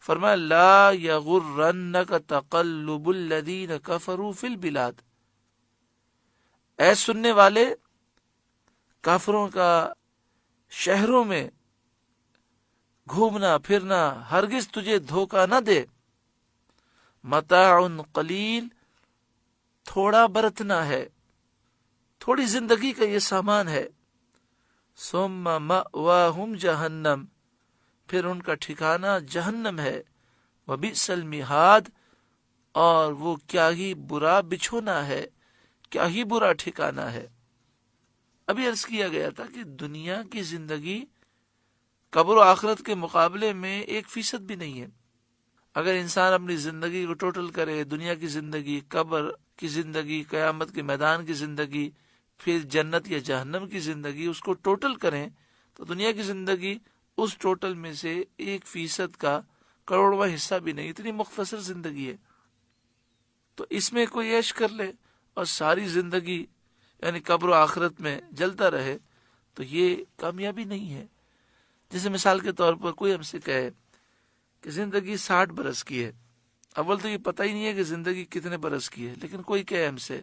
فرمایا لا یغرنک تقلب الذین کفروا فی البلاد، اے سننے والے، کافروں کا شہروں میں گھومنا پھرنا ہرگز تجھے دھوکہ نہ دے، متاع قلیل، تھوڑا برتنا ہے، تھوڑی زندگی کا یہ سامان ہے، ثم مأواہم جہنم، پھر ان کا ٹھکانہ جہنم ہے، وبئس المہاد، اور وہ کیا ہی برا بچھونا ہے، کیا ہی برا ٹھکانہ ہے۔ ابھی عرض کیا گیا تھا کہ دنیا کی زندگی قبر و آخرت کے مقابلے میں 1% بھی نہیں ہے۔ اگر انسان اپنی زندگی کو ٹوٹل کرے، دنیا کی زندگی، قبر کی زندگی، قیامت کے میدان کی زندگی، پھر جنت یا جہنم کی زندگی، اس کو ٹوٹل کریں تو دنیا کی زندگی اس ٹوٹل میں سے 1% کا کروڑواں حصہ بھی نہیں، اتنی مختصر زندگی ہے۔ تو اس میں کوئی عیش کر لے اور ساری زندگی یعنی قبر و آخرت میں جلتا رہے تو یہ کامیابی نہیں ہے۔ جیسے مثال کے طور پر کوئی ہم سے کہے کہ زندگی 60 برس کی ہے، اول تو یہ پتہ ہی نہیں ہے کہ زندگی کتنے برس کی ہے، لیکن کوئی کہے ہم سے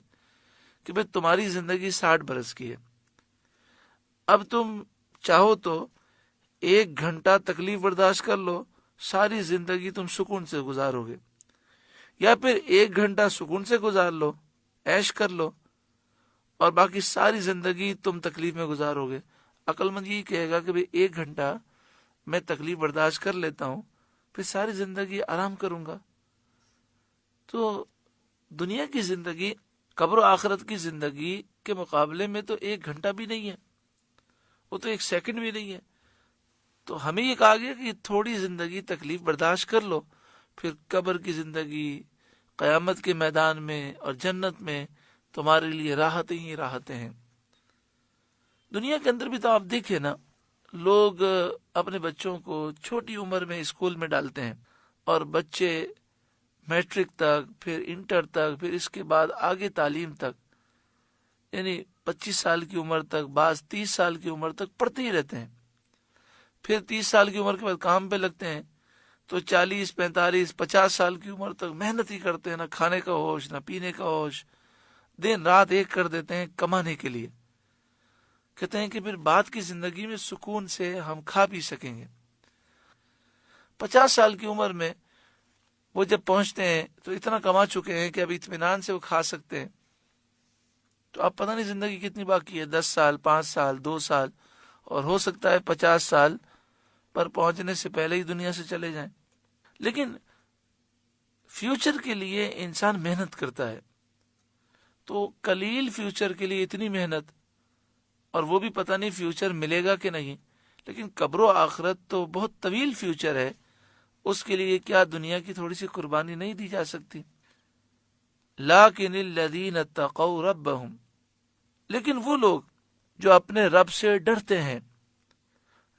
کہ بھئی تمہاری زندگی 60 برس کی ہے، اب تم چاہو تو 1 گھنٹہ تکلیف برداشت کر لو، ساری زندگی تم سکون سے گزارو گے، یا پھر 1 گھنٹہ سکون سے گزار لو، عیش کر لو، اور باقی ساری زندگی تم تکلیف میں گزارو گے۔ عقل مند یہی کہے گا کہ بھئی 1 گھنٹہ میں تکلیف برداشت کر لیتا ہوں، پھر ساری زندگی آرام کروں گا۔ تو دنیا کی زندگی قبر و آخرت کی زندگی کے مقابلے میں تو 1 گھنٹہ بھی نہیں ہے، وہ تو 1 سیکنڈ بھی نہیں ہے۔ تو ہمیں یہ کہا گیا کہ تھوڑی زندگی تکلیف برداشت کر لو، پھر قبر کی زندگی، قیامت کے میدان میں اور جنت میں تمہارے لیے راحتیں ہی راحتیں ہیں۔ دنیا کے اندر بھی تو آپ دیکھیں نا، لوگ اپنے بچوں کو چھوٹی عمر میں اسکول میں ڈالتے ہیں، اور بچے میٹرک تک، پھر انٹر تک، پھر اس کے بعد آگے تعلیم تک، یعنی 25 سال کی عمر تک، بعض 30 سال کی عمر تک پڑھتے ہی رہتے ہیں۔ پھر 30 سال کی عمر کے بعد کام پہ لگتے ہیں، تو 40 45 50 سال کی عمر تک محنت ہی کرتے ہیں، نہ کھانے کا ہوش نہ پینے کا ہوش، دن رات ایک کر دیتے ہیں کمانے کے لیے۔ کہتے ہیں کہ پھر بعد کی زندگی میں سکون سے ہم کھا پی سکیں گے۔ 50 سال کی عمر میں وہ جب پہنچتے ہیں تو اتنا کما چکے ہیں کہ اب اطمینان سے وہ کھا سکتے ہیں۔ تو اب پتہ نہیں زندگی کتنی باقی ہے، 10 سال، 5 سال، 2 سال، اور ہو سکتا ہے 50 سال پر پہنچنے سے پہلے ہی دنیا سے چلے جائیں۔ لیکن فیوچر کے لیے انسان محنت کرتا ہے، تو قلیل فیوچر کے لیے اتنی محنت، اور وہ بھی پتہ نہیں فیوچر ملے گا کہ نہیں۔ لیکن قبر و آخرت تو بہت طویل فیوچر ہے، اس کے لیے کیا دنیا کی تھوڑی سی قربانی نہیں دی جا سکتی؟ لیکن الذین اتقوا ربہم، لیکن وہ لوگ جو اپنے رب سے ڈرتے ہیں،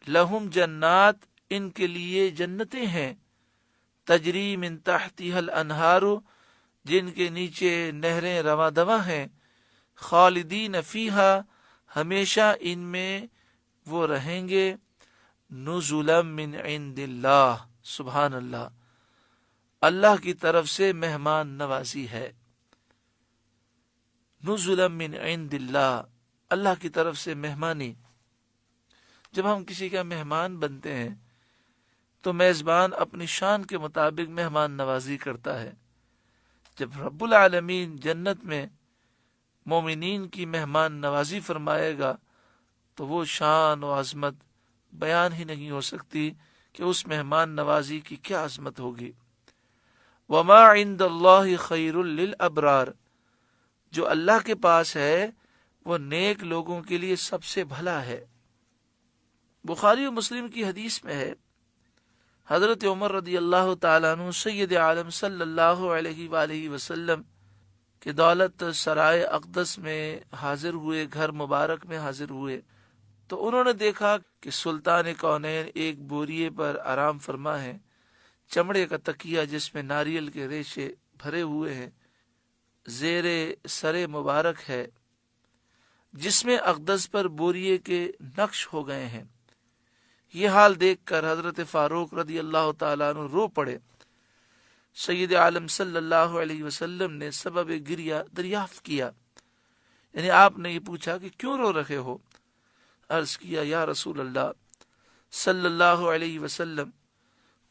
لہم جنات، ان کے لیے جنتیں ہیں، تجری من تحتها الانہار، جن کے نیچے نہریں رواں دواں ہیں، خالدین فیہا، ہمیشہ ان میں وہ رہیں گے، نزلا من عند اللہ، سبحان اللہ، اللہ کی طرف سے مہمان نوازی ہے، نزلا من عند اللہ، اللہ کی طرف سے مہمانی۔ جب ہم کسی کا مہمان بنتے ہیں تو میزبان اپنی شان کے مطابق مہمان نوازی کرتا ہے۔ جب رب العالمین جنت میں مومنین کی مہمان نوازی فرمائے گا تو وہ شان و عظمت بیان ہی نہیں ہو سکتی کہ اس مہمان نوازی کی کیا عظمت ہوگی۔ وما عند اللہ خیر للابرار، جو اللہ کے پاس ہے وہ نیک لوگوں کے لیے سب سے بھلا ہے۔ بخاری و مسلم کی حدیث میں ہے، حضرت عمر رضی اللہ تعالیٰ عنہ سید عالم صلی اللہ علیہ وآلہ وسلم کہ دولت سرائے اقدس میں حاضر ہوئے، گھر مبارک میں حاضر ہوئے، تو انہوں نے دیکھا کہ سلطان کونین ایک بوریے پر آرام فرما ہے، چمڑے کا تکیہ جس میں ناریل کے ریشے بھرے ہوئے ہیں، زیر سر مبارک ہے، جس میں اقدس پر بوریے کے نقش ہو گئے ہیں، یہ حال دیکھ کر حضرت فاروق رضی اللہ تعالیٰ عنہ رو پڑے۔ سید عالم صلی اللہ علیہ وسلم نے سبب گریہ دریافت کیا، یعنی آپ نے یہ پوچھا کہ کیوں رو رہے ہو؟ عرض کیا یا رسول اللہ صلی اللہ علیہ وسلم،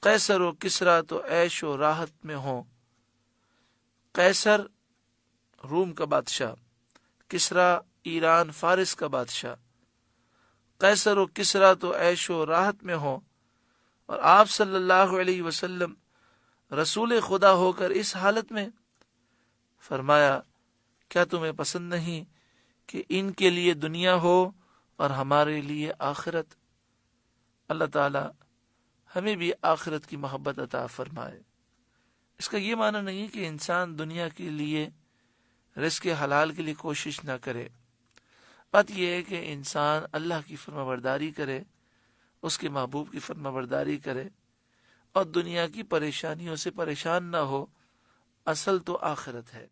قیصر و کسریٰ تو عیش و راحت میں ہوں۔ قیصر روم کا بادشاہ، کسریٰ ایران فارس کا بادشاہ، قیصر و کسریٰ تو عیش و راحت میں ہوں، اور آپ صلی اللہ علیہ وسلم رسول خدا ہو کر اس حالت میں۔ فرمایا کیا تمہیں پسند نہیں کہ ان کے لیے دنیا ہو اور ہمارے لیے آخرت؟ اللہ تعالی ہمیں بھی آخرت کی محبت عطا فرمائے۔ اس کا یہ معنی نہیں کہ انسان دنیا کے لیے رزق حلال کے لیے کوشش نہ کرے، بات یہ ہے کہ انسان اللہ کی فرما برداری کرے، اس کے محبوب کی فرما برداری کرے، اور دنیا کی پریشانیوں سے پریشان نہ ہو۔ اصل تو آخرت ہے۔